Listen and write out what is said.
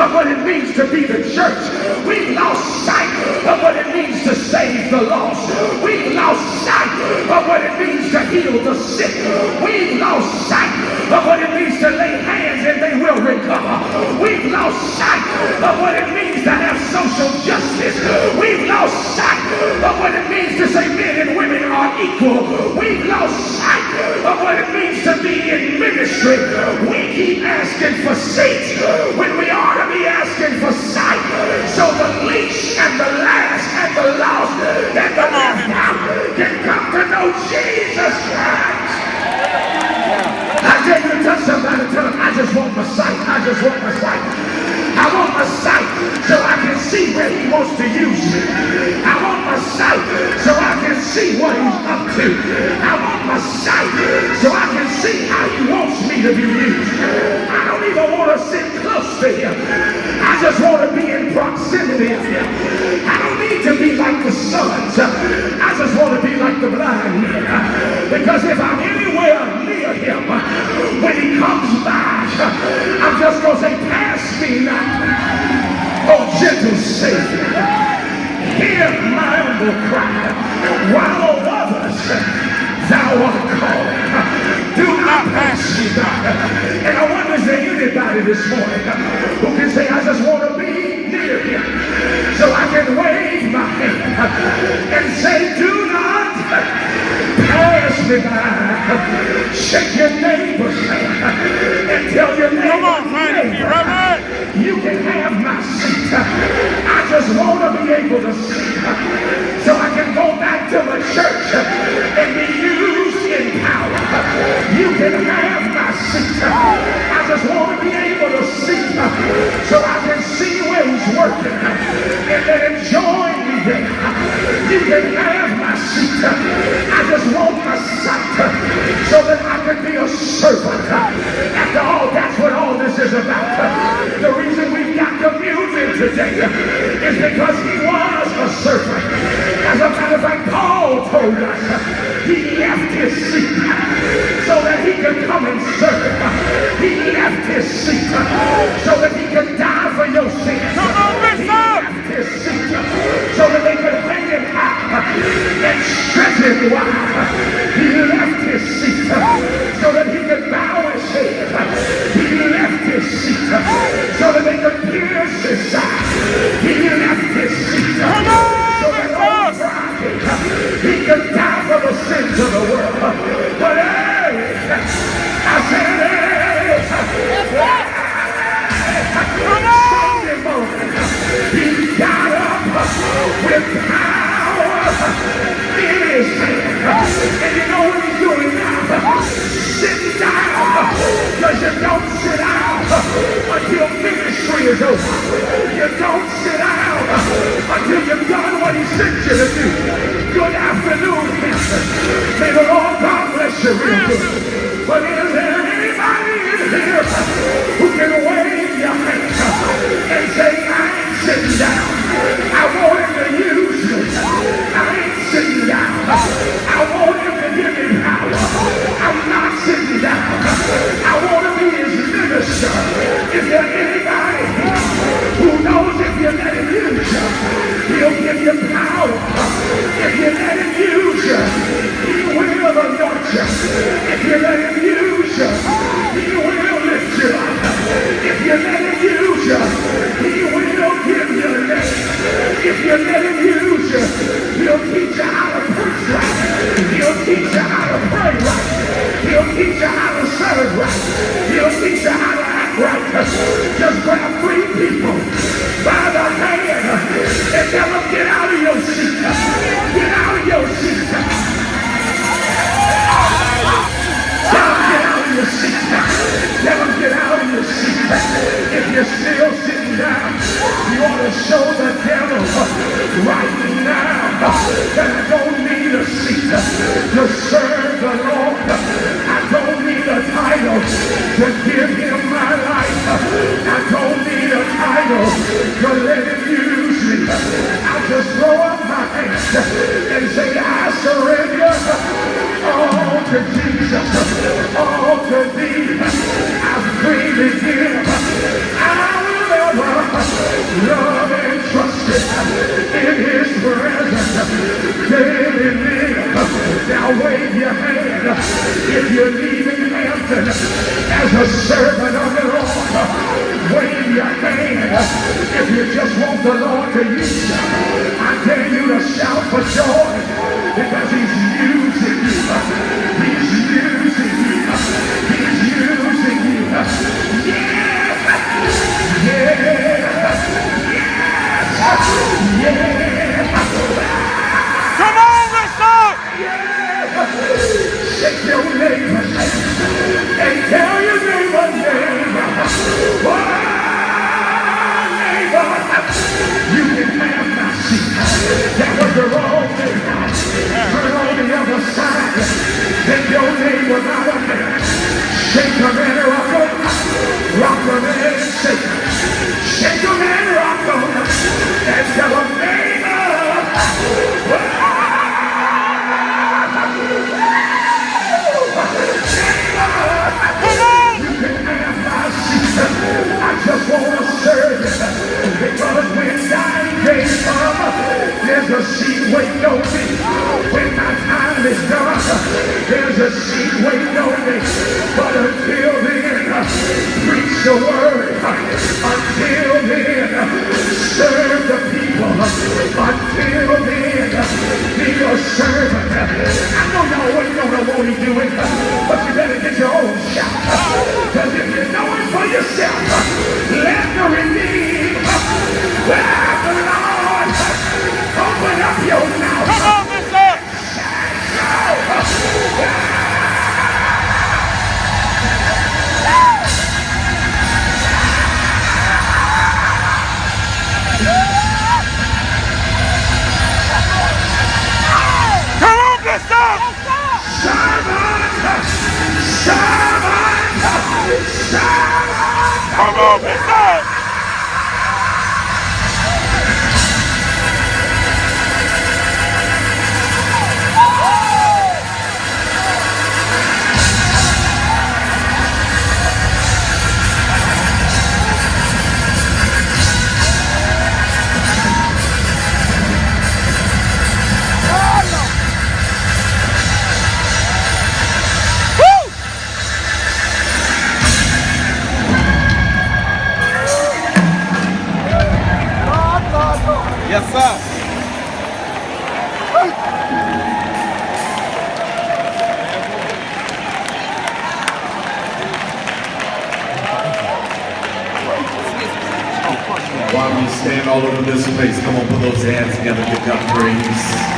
of what it means to be the church. We've lost sight of what it means to save the lost. We've lost sight of what it means to heal the sick. We've lost sight of what it means to lay hands and they will recover. We've lost sight of what it means to have social justice. We've lost sight of what it means to say men and women are equal. We've lost sight of what it means to be in ministry. We keep asking for seats when we ought to be asking for sight. So the least and the last and the lost and the left out can come to know Jesus Christ. I dare you to touch somebody and tell them, I just want my sight. I just want my sight. I want my sight so I can see where he wants to use me. I want my sight so I can see what he's up to. I want my sight so I can see how he wants me to be used. I don't even want to sit close to him. I just want to be in proximity of him. I don't need to be like the sons. I just want to be like the blind men. Because if I'm anywhere near him, when he comes by, I'm just going to say, pass me not. Oh, gentle Savior, hear my humble cry, while others thou art calling. Do not pass me by. And I wonder, is there anybody this morning who can say, I just want to be near him so I can wave my hand and say, do not pass me by. Shake your neighbor's hand and tell your neighbor, you can have my seat. I just want to be able to see so I can go back to the church and be used in power. You can have my seat. I just want to be able to see so I can see where he's working and let him join me there. You can have my seat. I just want my sight so that I can be a servant. After all, that's what all this is about. The reason we've got communion today is because he was a servant. As a matter of fact, Paul told us he left his seat so that he could come and serve. He left his seat so that he could die for your sins. He left his seat so that they could hang him high and stretch him wide. He left his seat so that he could bow his head. He left his seat so that they could pierce his side. He left his seat so that on Friday he could die for the sins of the world. But hey, I said hey, Sunday morning he got up with power in his hand. And you know what he's doing now? Sitting down. Because you don't sit down until ministry is over. You don't sit down until you've done what he sent you to do. Good afternoon, Hampton. May the Lord God bless you real good. But is there anybody in here who can wave your hand and say, I ain't sitting down. I want him to use me. I ain't sitting down. I want him to give me power. I'm not sitting down. I want to be his minister. Is there anybody who knows if you let him use you, he'll give you power? If you let him use you, he will anoint you. If you let him use you, he will lift you up. If you let him use you, he will give you a name. If you let him use you, he'll teach you how to preach right. He'll teach you how to pray right. He'll teach you how to serve right. He'll teach you how to act right. Just grab 3 people by the hand and tell them, get out of your seat. Get out of your seat. Tell them, get out of your seat. Tell them, get out of your seat. If you're still sitting down, you ought to show the devil right now that I don't need a seat to serve the Lord. I don't need a title to give him my life. I don't need a title to wave your hand if you just want the Lord to use you. I dare you to shout for joy because He's using you. He's using you. He's using you. Yes! Yes! Yes! Yes! Come on, listen! Yes! Shake your neighbor's hand and tell your neighbor's name. Oh, neighbor, you can have my seat. That was the wrong thing. Turn on the other side. Take your neighbor out of there. Shake them and rock them. Rock them and shake them. Shake them and rock them. And tell them, neighbor. I just want to serve you because when dying days come, there's a seat waiting on me. When my time is done, there's a seat waiting on me. But until then, preach the word. Until then, serve the people. Until then, be a servant. I know y'all waiting on the won't he do it, but you better get your own shot. Because if you know it for yourself, let the redeemed of the Lord open up your mouth. Come on, mister! Come on, mister! Servant! Servant! Servant! Come on, mister! Yes, sir. While we stand all over this place, come on, put those hands together, give God praise.